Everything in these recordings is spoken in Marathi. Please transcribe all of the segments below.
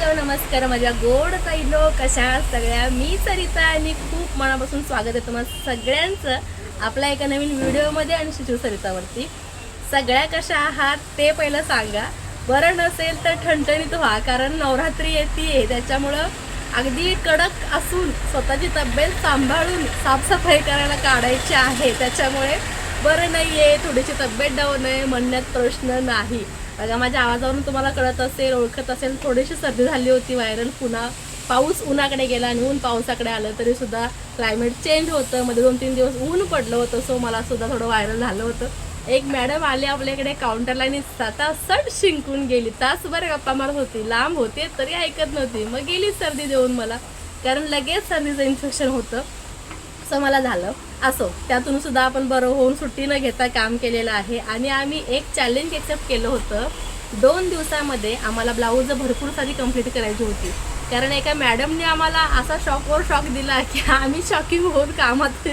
हॅलो नमस्कार माझ्या गोड ताईलो, कशा आहात सगळ्या. मी सरिता आणि खूप मनापासून स्वागत आहे तुम्हाला सगळ्यांचं आपल्या एका नवीन व्हिडिओमध्ये आणि शिशू सरितावरती. सगळ्या कशा आहात ते पहिलं सांगा. बरं नसेल तर ठणठणीत व्हा, कारण नवरात्री येते त्याच्यामुळं अगदी कडक असून स्वतःची तब्येत सांभाळून साफसफाई करायला काढायची आहे. त्याच्यामुळे बरं नाही आहे, थोडीशी तब्येत डाऊन आहे म्हणण्यात प्रश्न नाही. बघा माझ्या आवाजावरून तुम्हाला कळत असेल, ओळखत असेल, थोडीशी सर्दी झाली होती व्हायरल. पुन्हा पाऊस उन्हाकडे गेला आणि ऊन पावसाकडे आलं तरी सुद्धा क्लायमेट चेंज होतं. मध्ये 2-3 दिवस ऊन पडलं होतं, सो मला सुद्धा थोडं व्हायरल झालं होतं. एक मॅडम आली आपल्याकडे काउंटरला आणि सट शिंकून गेली. तासभर गप्पा मारत होती, लांब होते तरी ऐकत नव्हती. मग गेली सर्दी देऊन मला, कारण लगेच सर्दीचं इन्फेक्शन होतं. असं मला झालं. असो, त्यातून सुद्धा आपण बरं होऊन सुट्टी न घेता काम केलेलं आहे. आणि आम्ही एक चॅलेंज एक्सेप्ट केलं होतं. 2 दिवसामध्ये आम्हाला ब्लाऊज भरपूर सारी कंप्लीट करायची होती, कारण एका मॅडमने आम्हाला असा शॉकवर शॉक दिला की आम्ही शॉकिंग होऊन कामात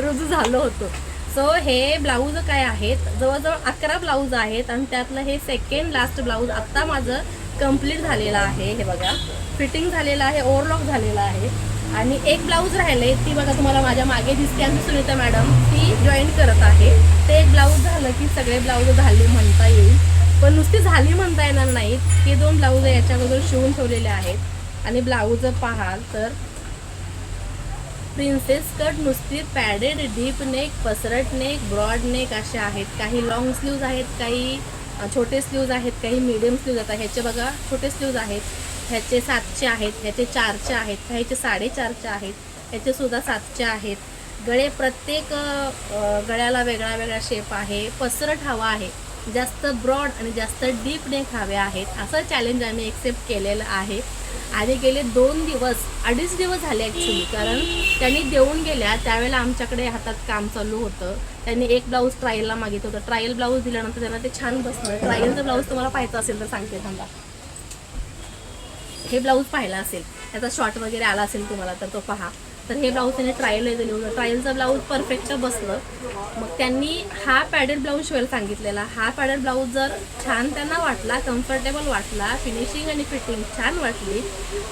रुजू झालो होतो. सो हे ब्लाऊज काय आहेत, जवळजवळ 11 ब्लाऊज आहेत आणि त्यातलं हे सेकंड लास्ट ब्लाऊज आत्ता माझं कंप्लीट झालेलं आहे. हे बघा, फिटिंग झालेलं आहे, ओव्हरलॉक झालेलं आहे. आणि एक ब्लाऊज राहिलंय, ती बघा तुम्हाला माझ्या मागे दिसते आमची सुनीता मॅडम, ती जॉईन करत आहे. ते एक ब्लाऊज झालं की सगळे ब्लाऊज झाले म्हणता येईल, पण नुसती झाली म्हणता येणार नाहीत. हे 2 ब्लाऊज याच्या अगोदर शिवून ठेवलेले आहेत. आणि ब्लाऊज पाहाल तर प्रिन्सेस कट, नुसती पॅडेड, डीप नेक, पसरट नेक, ब्रॉड नेक असे आहेत. काही लॉंग स्लीव्ज आहेत, काही छोटे स्लीव्ज आहेत, काही मीडियम स्लीव्ज आहेत. ह्याचे बघा छोटे स्लीव्ज आहेत, ह्याचे 7चे आहेत, ह्याचे 4चे आहेत, ह्याचे 4.5चे आहेत, ह्याचे सुद्धा 7चे आहेत. गळे प्रत्येक गळ्याला वेगळा वेगळा शेप आहे. पसरट हवा आहे, जास्त ब्रॉड आणि जास्त डीप नेक हवे आहेत. असं चॅलेंज आम्ही एक्सेप्ट केलेलं आहे. आणि गेले 2-2.5 दिवस झाले ॲक्च्युली, कारण त्यांनी देऊन गेल्या त्यावेळेला आमच्याकडे हातात काम चालू होतं. त्यांनी एक ब्लाऊज ट्रायलला मागितलं होतं. ट्रायल ब्लाऊज दिल्यानंतर त्यांना ते छान बसलं. ट्रायलचं ब्लाऊज तुम्हाला पाहायचं असेल तर सांगते थांबा. हे ब्लाऊज पाहिला असेल, त्याचा शॉर्ट वगैरे आला असेल तुम्हाला तर तो पहा. तर हे ब्लाऊज त्यांनी ट्रायलला दिलं होतं. ट्रायलचं ब्लाऊज परफेक्ट बसलं. मग त्यांनी हा पॅडेड ब्लाऊज शिवायला सांगितलेला. हा पॅडेड ब्लाऊज जर छान त्यांना वाटला, कम्फर्टेबल वाटला, फिनिशिंग आणि फिटिंग छान वाटली,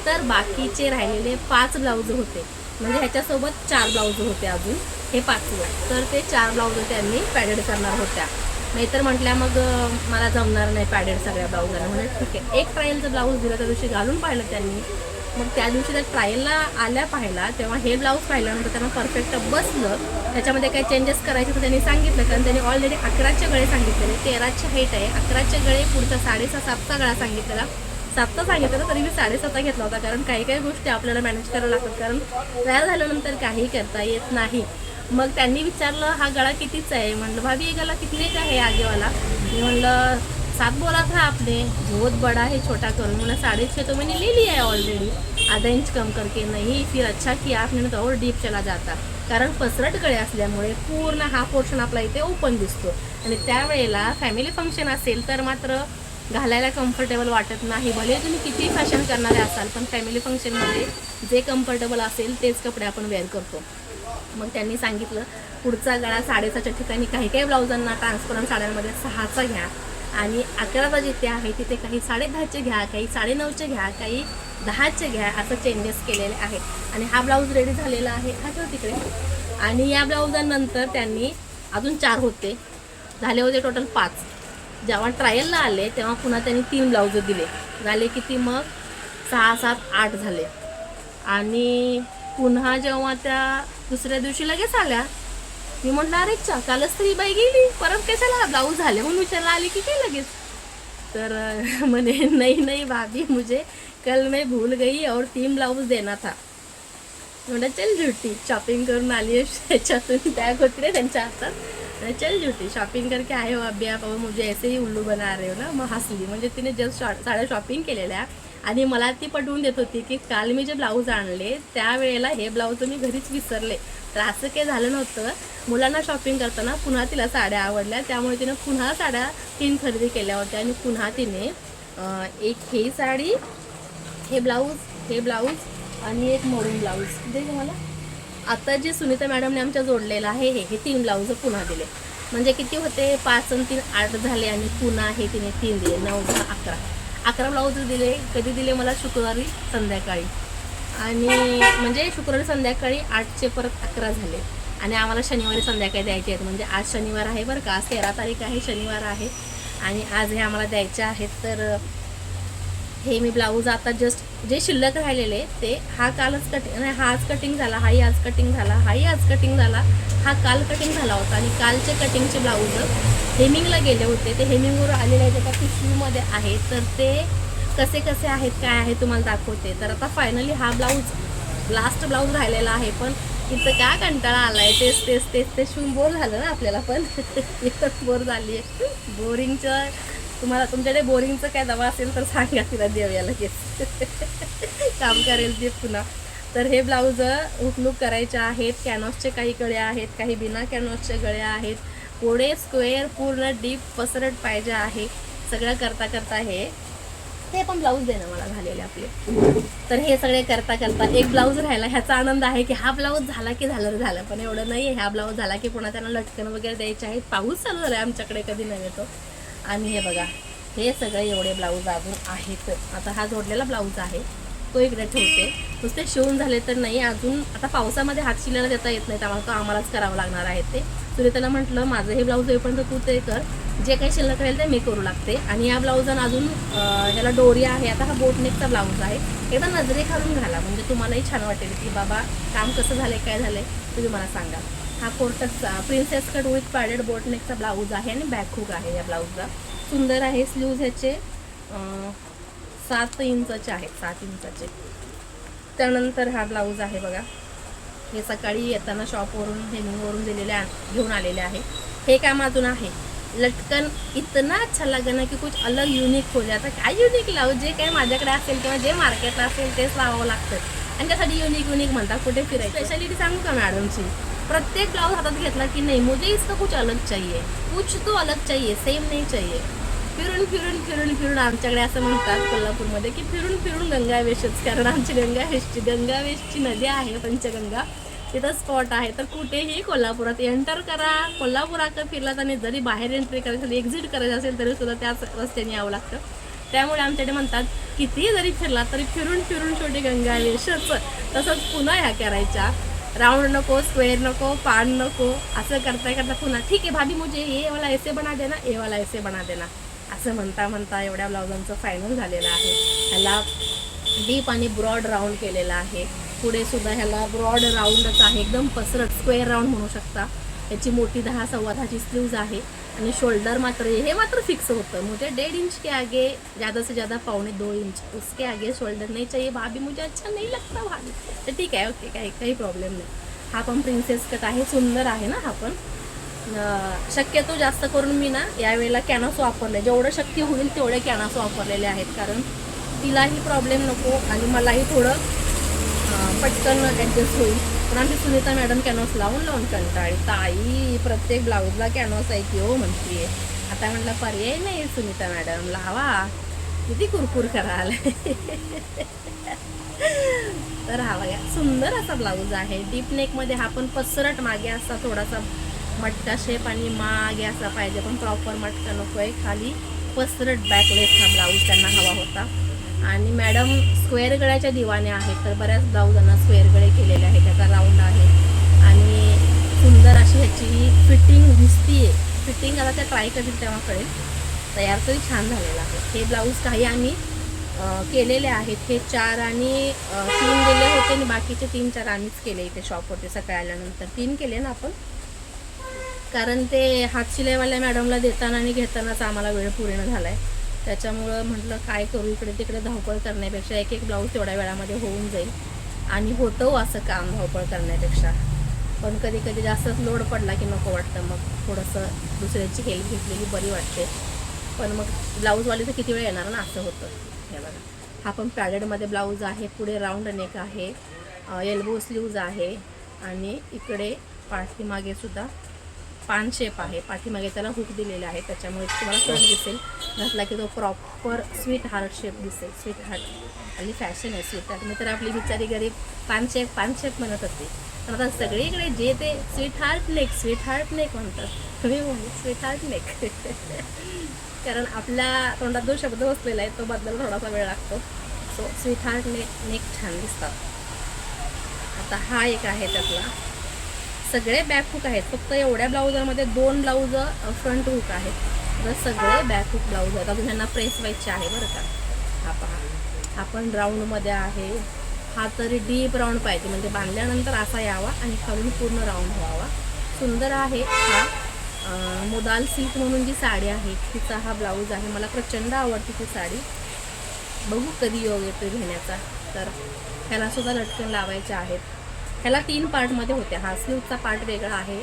तर बाकीचे राहिलेले 5 ब्लाऊज होते, म्हणजे ह्याच्यासोबत 4 ब्लाऊज होते अजून, हे 5वे. तर ते 4 ब्लाऊज त्यांनी पॅडेड करणार होत्या. नाहीतर म्हटल्या मग मला जमणार नाही पॅडेड सगळ्या ब्लाऊजांना. म्हणजे ठीक आहे, एक ट्रायलचं ब्लाऊज दिलं, त्या दिवशी घालून पाहिलं त्यांनी. मग त्या दिवशी त्या ट्रायलला आल्या पाहिला, तेव्हा हे ब्लाऊज पाहिल्यानंतर त्यांना परफेक्ट बसलं. त्याच्यामध्ये काही चेंजेस करायचे तर त्यांनी सांगितलं, कारण त्यांनी ऑलरेडी 11चे गळे सांगितलेले, 13चे हाईट आहे, 11चे गळे, पुढचा 6.5-7चा गळा सांगितलेला. 7चा सांगितलं तरी मी 7.5चा घेतला होता, कारण काही काही गोष्टी आपल्याला मॅनेज करायला लागतात, कारण तयार झाल्यानंतर काही करता येत नाही. मग त्यांनी विचारलं हा गळा कितीचा आहे. म्हणलं भाभी ये गला कितने का है आगेवाला. मी म्हणलं 7 बोला था आपने, बहुत बड़ा है छोटा करो. म्हणलं 6.5 तो मैंने ले लिया है ऑलरेडी, आधा इंच कम करके. नहीं फिर अच्छा किया आपने, तो और डीप चला जाता. कारण पसरट गळे असल्यामुळे पूर्ण हा पोर्शन आपला इथे ओपन दिसतो. आणि त्यावेळेला फॅमिली फंक्शन असेल तर मात्र घालायला कम्फर्टेबल वाटत नाही. भले तुम्ही किती फॅशन करणारे असाल, पण फॅमिली फंक्शनमध्ये जे कम्फर्टेबल असेल तेच कपडे आपण वेअर करतो. मग त्यांनी सांगितलं पुढचा गळा 6.5च्या ठिकाणी काही काही ब्लाऊजांना ट्रान्सपरंट साड्यांमध्ये 6चा घ्या, आणि 11चा जिथे आहे तिथे काही 10.5चे घ्या, काही 9.5चे घ्या, काही 10चे घ्या, असं चेंजेस केलेले आहेत. आणि हा ब्लाऊज रेडी झालेला आहे, हा ठेव तिकडे. आणि या ब्लाऊजांनंतर त्यांनी अजून 4 होते, झाले होते टोटल 5. जेव्हा ट्रायलला आले तेव्हा पुन्हा त्यांनी 3 ब्लाऊज दिले, झाले किती मग 6, 7, 8 झाले. आणि पुन्हा जेव्हा त्या दुसऱ्या दिवशी लगेच आल्या, मी म्हटलं अरे कालच तरी बाई गेली, परत कशाला ब्लाऊज झाले म्हणून विचारला आली की काय लगेच. तर म्हणे नहीं भाभी, मुझे कल मैं भूल गई और 3 ब्लाऊज देना था. म्हणलं चल झुटी, शॉपिंग करून आली त्याच्यातून बॅग होती रे त्यांच्या हातात. चल झुटी, शॉपिंग करके आए हो अभी आप, मुझे ऐसे ही उल्लू बना रहे हो ना. मग हसली, म्हणजे तिने जस्ट साड्या शॉपिंग केलेल्या आणि मला ती पटवून देत होती की काल मी जे ब्लाऊज आणले त्यावेळेला हे ब्लाऊज मी घरीच विसरले. तर असं काही झालं नव्हतं. मुलांना शॉपिंग करताना पुन्हा तिला साड्या आवडल्या, त्यामुळे तिने पुन्हा साड्या 3 खरेदी केल्या होत्या. आणि पुन्हा तिने एक ही साडी, हे ब्लाऊज आणि एक मरून ब्लाऊज दे मला. आता जे सुनीता मॅडमने आमच्या जोडलेलं आहे हे 3 ब्लाऊज पुन्हा दिले. म्हणजे किती होते, 5 आणि 3 8 झाले. आणि पुन्हा हे तिने 3 दिले, 9, 10, 11. 11 ब्लाऊज दिले. कधी दिले मला? शुक्रवारी संध्याकाळी. आणि म्हणजे शुक्रवारी संध्याकाळी 8चे परत 11 झाले. आणि आम्हाला शनिवारी संध्याकाळी द्यायचे आहेत. म्हणजे आज शनिवार आहे बरं का, आज 13 तारीख आहे, शनिवार आहे. आणि आज हे आम्हाला द्यायचे आहेत. तर हे मी ब्लाऊज आता जस्ट जे शिल्लक राहिलेले ते हा कालच कटिंग नाही, हा आज कटिंग झाला, हाही आज कटिंग झाला, हाही आज कटिंग झाला, हा काल कटिंग झाला होता. आणि कालचे कटिंगचे ब्लाऊज हेमिंगला गेले होते. ते हेमिंगवर आलेले आहेत, एका पिशवीमध्ये आहे. तर ते कसे कसे आहेत, काय आहे तुम्हाला दाखवते. तर आता फायनली हा ब्लाऊज लास्ट ब्लाऊज राहिलेला आहे. पण इथं काय कंटाळा आला आहे, तेच तेच तेच ते शिवून बोर झालं ना आपल्याला. पण इथं बोर झाली आहे. बोरिंगचं तुम्हाला तुमच्याकडे बोरिंगचं काय दवा असेल तर सांगा, तिला देऊया लगेच. काम करेल ते पुन्हा. तर हे ब्लाऊज हुकलूक करायचे आहेत. कॅनॉसचे काही गळे आहेत, काही बिना कॅनॉसचे गळे आहेत. कोडे स्क्वेअर पूर्ण डीप पसरट पाहिजे आहे. सगळं करता करता हे पण ब्लाऊज दे ना मला झालेले आपले. तर हे सगळे करता करता एक ब्लाऊज राहिला. ह्याचा आनंद आहे की हा ब्लाऊज झाला की झालं. पण एवढं नाही आहे. हा ब्लाऊज झाला की पुन्हा त्यांना लटकन वगैरे द्यायचे आहेत. पाऊस चालू झाला आहे आमच्याकडे, कधी नव्हे तो. आणि हे बघा, हे सगळे एवढे ब्लाऊज अजून आहेत. आता हा जोडलेला ब्लाऊज आहे तो इकडे ठेवते. नुसते शिवून झाले तर नाही अजून. आता पावसामध्ये हात शिलायला देता येत नाही, त्यामुळे तो आम्हालाच करावं लागणार आहे. ते सुरेताला म्हटलं माझं हे ब्लाऊज येईपर्यंत तू ते कर, जे काही शिल्लक राहील ते मी करू लागते. आणि या ब्लाऊजनं अजून ह्याला डोरी आहे. आता हा बोटनेकचा ब्लाऊज आहे. एकदा नजरे घालून घाला, म्हणजे तुम्हालाही छान वाटेल की बाबा काम कसं झालं आहे, काय झालं आहे तुम्ही मला सांगा. हा कोर्टसचा प्रिन्सेस कट विथ पॅडेड बोटनेकचा ब्लाऊज आहे आणि बॅक हुक आहे या ब्लाऊजला. सुंदर आहे. स्लीव्ज ह्याचे 7 इंचाचे आहेत, 7 इंचाचे. त्यानंतर हा ब्लाऊज आहे बघा. हे सकाळी येताना शॉपवरून हेमिंगवरून घेऊन आलेले आहे. हे काम अजून आहे. लटकन इतना अच्छा लगा ना की कुछ अलग युनिक हो जाता. काय युनिक लावू, जे काय माझ्याकडे असेल किंवा जे मार्केटला असेल तेच लावावं लागतं. आणि त्यासाठी युनिक म्हणतात. कुठे फिरायचं. स्पेशालिटी सांगू का मॅडमची, प्रत्येक ब्लाउज हातात घेतला की नाही मुझे इसका कुछ अलग चाहिए, कुछ तो अलग चाहिए, सेम नहीं चाहिए. फिरून फिरून फिरून फिरून आमच्याकडे असं म्हणतात कोल्हापूरमध्ये की फिरून फिरून गंगावेशच. कारण आमची गंगावेशची नदी आहे पंचगंगा, तिथं स्पॉट आहे. तर कुठेही कोल्हापुरात एंटर करा, कोल्हापुरात फिरलात आणि जरी बाहेर एंट्री करायची असेल, एक्झिट करायचं असेल तरी सुद्धा त्याच रस्त्याने यावं लागतं. त्यामुळे आमच्याकडे म्हणतात कितीही जरी फिरला तरी फिरून फिरून शेवटी गंगावेशच. तसंच पुन्हा ह्या करायच्या. राउंड नको, स्क्वेअर नको, पान नको, असं करता करता पुन्हा ठीक आहे भाभी मुझे ये वाला ऐसे बना देना, ये वाला ऐसे बना देना, असं म्हणता म्हणता एवढ्या ब्लाउजांचं फायनल झालेलं आहे. ह्याला डीप आणि ब्रॉड राऊंड केलेला आहे. पुढे सुद्धा ह्याला ब्रॉड राऊंडच आहे, एकदम पसरट स्क्वेअर राऊंड म्हणू शकता. याची मोठी 10-10.25 स्लीव्ज आहे. आणि शोल्डर मात्र हे मात्र फिक्स होतं. मुझे 1.5 इंच के आगे ज़्यादा से ज़्यादा 1.25 इंच, उसके आगे शोल्डर नहीं चाहिए भाभी, मुझे अच्छा नहीं लगता भाभी. तर ठीक आहे, ओके, काही प्रॉब्लेम नाही. हा पण प्रिन्सेस कट आहे, सुंदर आहे ना. हा पण शक्यतो जास्त करून मी ना यावेळेला कॅनॉस वापरले, जेवढं शक्य होईल तेवढे कॅनॉस वापरलेले आहेत. कारण तिलाही प्रॉब्लेम नको आणि मलाही थोडं पटकन ॲडजस्ट होईल. पण आमची सुनीता मॅडम कॅनॉस लावून कंटाळी. ताई प्रत्येक ब्लाऊजला कॅनॉस आहे की हो म्हणते. आता म्हटलं पर्याय नाही सुनीता मॅडम, लावा, किती कुरकुर कराल. तर हा बघा सुंदर असा ब्लाऊज आहे. डीप नेकमध्ये हा पण पसरट मागे असा थोडासा मटका शेप आणि मागे असा पाहिजे, पण प्रॉपर मटका नको आहे. खाली पसरट बॅकलेस हा ब्लाऊज त्यांना हवा होता. आणि मॅडम स्क्वेअर गळ्याच्या दिवाने आहेत, तर बऱ्याच ब्लाऊजांना स्क्वेअर गळे केलेले आहेत. त्याचा राऊंड आहे आणि सुंदर अशी ह्याची फिटिंग दिसतीये. फिटिंग आता त्या ट्राय करतील तेव्हा कळेल. तयार तरी छान झालेला आहे. हे ब्लाऊज काही आम्ही केलेले आहेत. हे 4 आणि 3 गेले होते आणि बाकीचे 3-4 आम्हीच केले इथे शॉपवरती. सकाळी आल्यानंतर 3 केले ना आपण, कारण ते हातशिलाईवाल्या मॅडमला देताना आणि घेतानाच आम्हाला वेळ पूर्ण झाला आहे. त्याच्यामुळं म्हटलं काय करू, इकडे तिकडे धावपळ करण्यापेक्षा एक ब्लाऊज तेवढ्या वेळामध्ये होऊन जाईल. आणि होतं असं काम धावपळ करण्यापेक्षा. पण कधी कधी जास्तच लोड पडला की नको वाटतं, मग थोडंसं दुसऱ्याची हेल्प घेतलेली बरी वाटते. पण मग ब्लाऊजवाली तर किती वेळ येणार ना, असं होतं. हे बघा, हा पण पॅडेडमध्ये ब्लाऊज आहे. पुढे राऊंड नेक आहे, एल्बो स्लीव्ज आहे आणि इकडे पाठीमागे सुद्धा पान शेप आहे. पाठीमागे त्याला हुक दिलेला आहे, त्याच्यामुळे तुम्हाला कट दिसेल. घातला की तो प्रॉपर स्वीट हार्ट शेप दिसेल. स्वीट हार्ट आणि फॅशन आहे स्वीट हार्ट. मी तर आपली बिचारी गरीब पान शेप म्हणत होते, पण आता सगळीकडे जे ते स्वीट हार्ट नेक म्हणतात. तुम्ही स्वीट हार्ट नेक. कारण आपल्या तोंडात जो शब्द बसलेला आहे तो बदलायला थोडासा वेळ लागतो. सो स्वीट हार्ट नेक छान दिसतात. आता हा एक आहे त्यातला. सगळे बॅक हुक आहेत, फक्त एवढ्या ब्लाऊजमध्ये 2 ब्लाऊज फ्रंट हुक आहेत, तर सगळे बॅक हुक ब्लाऊज आहेत. अजून ह्यांना प्रेस व्हायचे आहे बरं का. हा पहा, हा पण राऊंडमध्ये आहे. हा तरी डीप राऊंड पाहिजे, म्हणजे बांधल्यानंतर असा यावा आणि खालून पूर्ण राऊंड व्हावा. सुंदर आहे. हा मोदाल सिल्क म्हणून जी साडी आहे तिचा हा ब्लाऊज आहे. मला प्रचंड आवडते ती साडी. बघू कधी योग येतो घेण्याचा. तर ह्याला सुद्धा लटकन लावायचे आहेत. ह्याला 3 पार्टमध्ये होत्या. हा स्लीवचा पार्ट वेगळा आहे,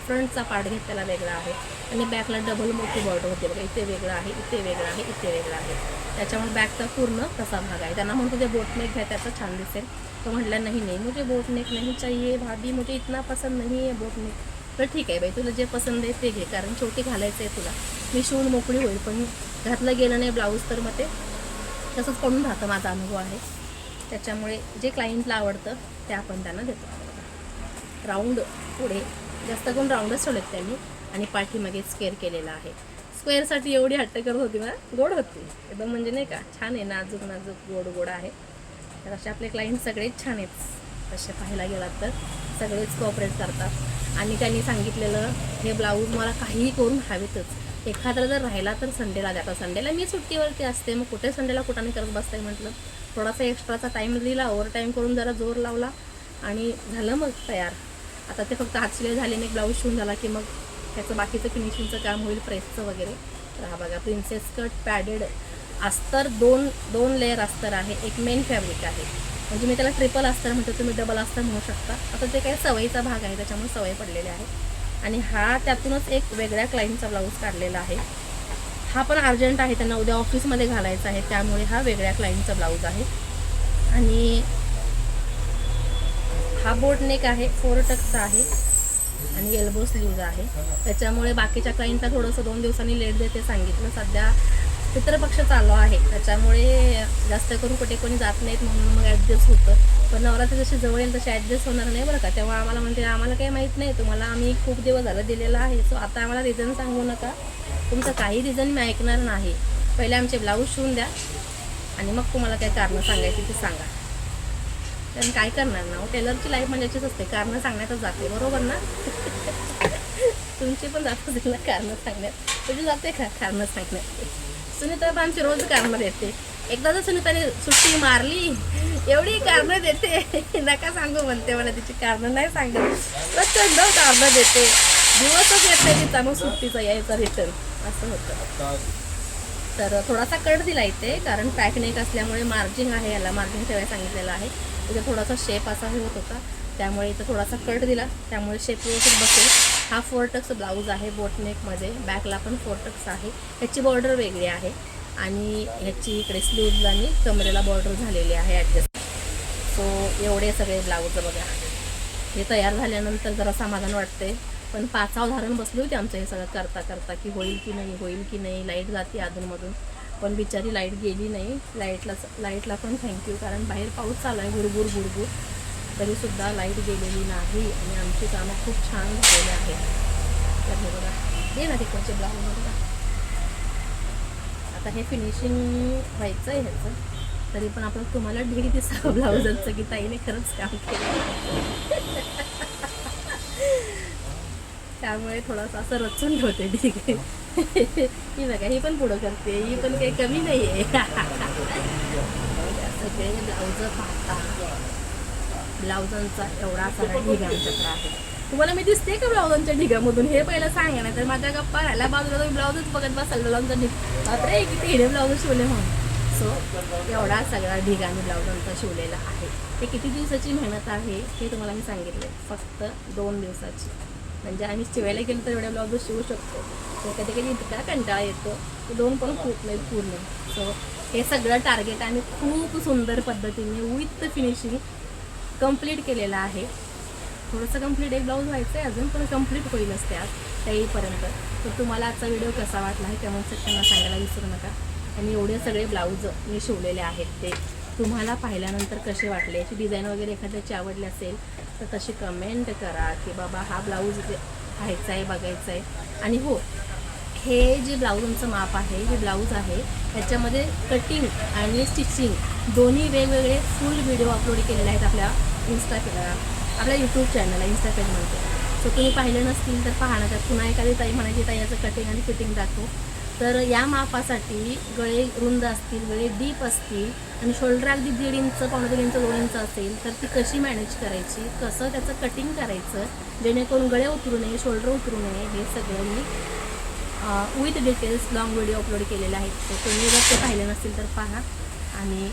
फ्रंटचा पार्ट घेतलेला वेगळा आहे आणि बॅकला डबल मोठी बॉर्डर होते बघा. इथे वेगळं आहे, इथे वेगळं आहे, इथे वेगळं आहे. त्याच्यामुळे बॅकचा पूर्ण तसा भाग आहे. त्यांना म्हणतो ते बोटनेक घ्या, त्याचं छान दिसेल. तो म्हटलं नाही मुझे बोटनेक नहीं चाहिए भाभी, मुझे इतना पसंद नहीं है बोटनेक. तर ठीक आहे बाई, तुला जे पसंत आहे ते घे, कारण शेवटी घालायचं आहे तुला. मी शिवून मोकळी होईल, पण घातलं गेलं नाही ब्लाऊज तर मग ते तसंच पडून राहतं. माझा अनुभव आहे. त्याच्यामुळे जे क्लायंटला आवडतं ते आपण त्यांना देतो. राऊंड पुढे जास्त करून राऊंडच ठेवलेत त्यांनी आणि पाठीमागे स्क्वेअर केलेला आहे. स्क्वेअरसाठी एवढी हट्ट करत होती ना, गोड होती एकदम, म्हणजे नाही का, छान आहे, नाजूक नाजूक गोड गोड आहे. तर असे आपले क्लायंट सगळेच छान आहेत. तसे पाहायला गेलात तर सगळेच कोऑपरेट करतात. आणि त्यांनी सांगितलेलं हे ब्लाऊज मला काहीही करून हवेतच. एखादा जर राहिला तर संडेला द्या. आता संडेला मी सुट्टीवरती असते, मग कुठे संडेला कुठाने करत बसताय म्हटलं. थोडासा एक्स्ट्राचा टाईम दिला, ओव्हर टाईम करून जरा जोर लावला आणि झालं मग तयार. आता ते फक्त हात शिलाई झाले नाही, ब्लाऊज शिवून झाला की मग त्याचं बाकीचं फिनिशिंगचं काम होईल, प्रेसचं वगैरे. तर हा बघा प्रिन्सेस कट पॅडेड अस्तर, 2 लेअर अस्तर आहे. एक मेन फॅब्रिक आहे, म्हणजे मी त्याला ट्रिपल अस्तर म्हणतो, तुम्ही डबल अस्तर म्हणू शकता. आता ते काही सवयीचा भाग आहे, त्याच्यामुळे सवय पडलेली आहे. आणि हा त्यातूनच एक वेगळ्या क्लायंटचा ब्लाऊज काढलेला आहे. हा पण अर्जंट आहे, त्यांना उद्या ऑफिसमध्ये घालायचा आहे, त्यामुळे हा वेगळ्या क्लायंटचा ब्लाऊज आहे. आणि हा बोट नेक आहे, 4 टक्सचा आहे आणि एल्बो स्लीव्ज आहे. त्याच्यामुळे बाकीच्या क्लायंटला थोडंसं 2 दिवसांनी लेट देते सांगितलं. सध्या पितृपक्ष चालू आहे, त्याच्यामुळे जास्त करून कुठे कोणी जात नाहीत, म्हणून मग ॲडजस्ट होतं. पण नवरात्री जशी जवळ येईल तशी ॲडजस्ट होणार नाही बरं का. तेव्हा आम्हाला म्हणते आम्हाला काही माहीत नाही, तुम्हाला आम्ही खूप दिवस झालं दिलेला आहे. सो आता आम्हाला रिझन सांगू नका, तुमचं काही रिझन मी ऐकणार नाही. पहिले आमचे ब्लाऊज शिवून द्या आणि मग तुम्हाला काय कारणं सांगायची ते सांगा. कारण काय करणार ना, टेलरची लाईफ म्हणजे अशीच असते, कारणं सांगण्यातच जाते, बरोबर ना. तुमची पण जात असेल ना कारणं सांगण्यात, तुझी जाते का कारणं सांगण्यात. सुनीता पण आमची रोज कारणं देते. एकदा जर सुनीताने सुट्टी मारली एवढी कारणं देते, नका सांगू म्हणते मला, तिची कारणं नाही सांगत, प्रचंड कारणं देते. दिवसच येत नाही तिचा मग सुट्टीचा यायचा रिटर्न, असं होतं. तर थोडासा कट दिला इथे, कारण पॅक नेक असल्यामुळे मार्जिंग आहे, याला मार्जिंग ठेवायला सांगितलेलं आहे. इथे थोडासा शेप असा होत होता, त्यामुळे इथं थोडासा कट दिला, त्यामुळे शेप व्यवस्थित बसेल. हा 4 टक्स ब्लाऊज आहे बोटनेकमध्ये, बॅकला पण 4 टक्स आहे. ह्याची बॉर्डर वेगळी आहे आणि ह्याची इकडे स्लीव्हजला आणि कमरेला बॉर्डर झालेली आहे ॲडजस्ट. सो एवढे सगळे ब्लाऊज बघा. हे तयार झाल्यानंतर जरा समाधान वाटते, पण पाचाव धारण बसली होती आमचं हे सगळं करता करता, की होईल की नाही होईल की नाही. लाईट जाते अधूनमधून, पण बिचारी लाईट गेली नाही. लाईटला पण थँक्यू, कारण बाहेर पाऊस चालू आहे गुरगुर गुरगुर, तरीसुद्धा लाईट गेलेली नाही आणि आमची कामं खूप छान झालेली आहेत. तर हे बघा, हे ना तिकडचे ब्लाऊज बघा. आता हे फिनिशिंग व्हायचं आहे ह्याचं, तरी पण आपण तुम्हाला ढीग दिसावं ब्लाऊजांचं की ताईने खरंच काम केलं. त्यामुळे थोडासा असं रचून ठेवते ढीग. ही बघा, ही पण पुढं करते, ही पण काही कमी नाही आहे. सगळे ब्लाऊज पाहता, ब्लाऊजांचा एवढा सारा ढिगा आमच्याकडे आहे. तुम्हाला मी दिसते का ब्लाऊजांच्या ढिगामधून, हे पहिलं सांगा, नाही तर माझ्या गप्पा राहिल्या बाजूला तुम्ही ब्लाऊजच बघत बसाल. ब्लाऊजचा ढिग, बापरे किती हिडे ब्लाऊज शिवले म्हणून. सो एवढा सगळा ढिगाने ब्लाऊजांचा शिवलेला आहे. ते किती दिवसाची मेहनत आहे हे तुम्हाला मी सांगितले, फक्त 2 दिवसाची. म्हणजे आम्ही शिवायला गेलो तर एवढ्या ब्लाऊज शिवू शकतो. तर कधी कधी इतका कंटाळा येतो की 2 पण खूप नाही पूर्ण. सो हे सगळं टार्गेट आम्ही खूप सुंदर पद्धतीने विथ फिनिशिंग कंप्लीट केलेलं आहे. थोडंसं कंप्लीट एक ब्लाऊज व्हायचं आहे अजून, पण कंप्लीट होईलच त्या येईपर्यंत. तर तुम्हाला आजचा व्हिडिओ कसा वाटला आहे कमेंट सेक्शनला सांगायला विसरू नका. आणि एवढे सगळे ब्लाऊज मी शिवलेले आहेत ते तुम्हाला पाहिल्यानंतर कसे वाटले, याची डिझाईन वगैरे एखाद्याची आवडली असेल तर तशी कमेंट करा की बाबा हा ब्लाऊज व्हायचा आहे, बघायचा आहे. आणि हो, हे जे ब्लाऊजचं माप आहे, जे ब्लाऊज आहे त्याच्यामध्ये कटिंग आणि स्टिचिंग दोन्ही वेगवेगळे फुल व्हिडिओ अपलोड केलेले आहेत आपल्या यूट्यूब चॅनलला, इन्स्टा पेज म्हणते. सो तुम्ही पाहिलं नसतील तर पाहा ना. त्यात पुन्हा एखादी ताई म्हणायची ताई याचं कटिंग आणि फिटिंग दाखव. तर या मापासाठी गळे रुंद असतील, गळे डीप असतील आणि शोल्डर अगदी 1.5 इंच, 1.5 इंच, 2 इंच असेल तर ती कशी मॅनेज करायची, कसं त्याचं कटिंग करायचं जेणेकरून गळे उतरू नये, शोल्डर उतरू नये, हे सगळं me with details long video upload केलेले आहेत. तर तुम्ही जर ते पाहिले नसतील तर पहा आणि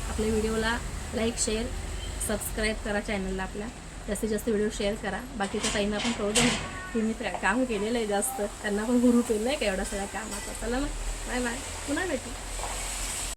आपल्या व्हिडिओला लाईक, शेअर, सबस्क्राईब करा चॅनलला आपल्या. जास्तीत जास्त व्हिडिओ शेअर करा. बाकीच्या ताईंना पण कळू द्या की मी काम केलेलं आहे जास्त, त्यांना पण हुरूप येईल नाही का एवढा सगळ्या कामाचा. चला मग, बाय बाय, पुन्हा भेटू.